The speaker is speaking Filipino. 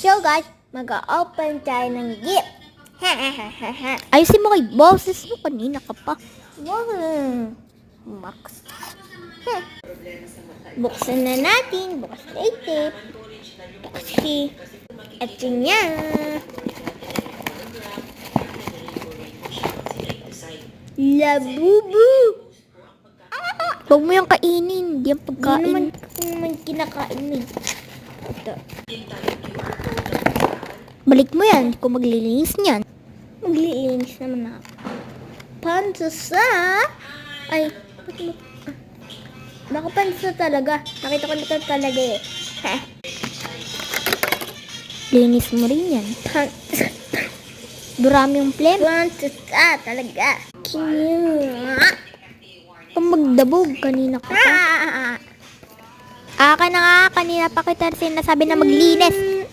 So guys, mag-open tayo ng gift. Ayusin mo kay boses mo, kanina ka pa. Max. Buksan na natin. Bukas na itip. Kasi, ito niya. Labubu. Huwag mo yung kainin. Hindi yung pagkain. Hindi naman kinakain eh. Ito. Balik mo yan. Hindi ko maglilinis niyan. Maglilinis naman ako. Pansa. Ay, ba't mo? Baka pansa talaga. Nakita ko na talaga eh. Linis mo rin yan. Durami yung flame. Pansa talaga. Kung magdabog, kanina ka pa. Aka na nga, kanina pa kita sinasabi na maglinis.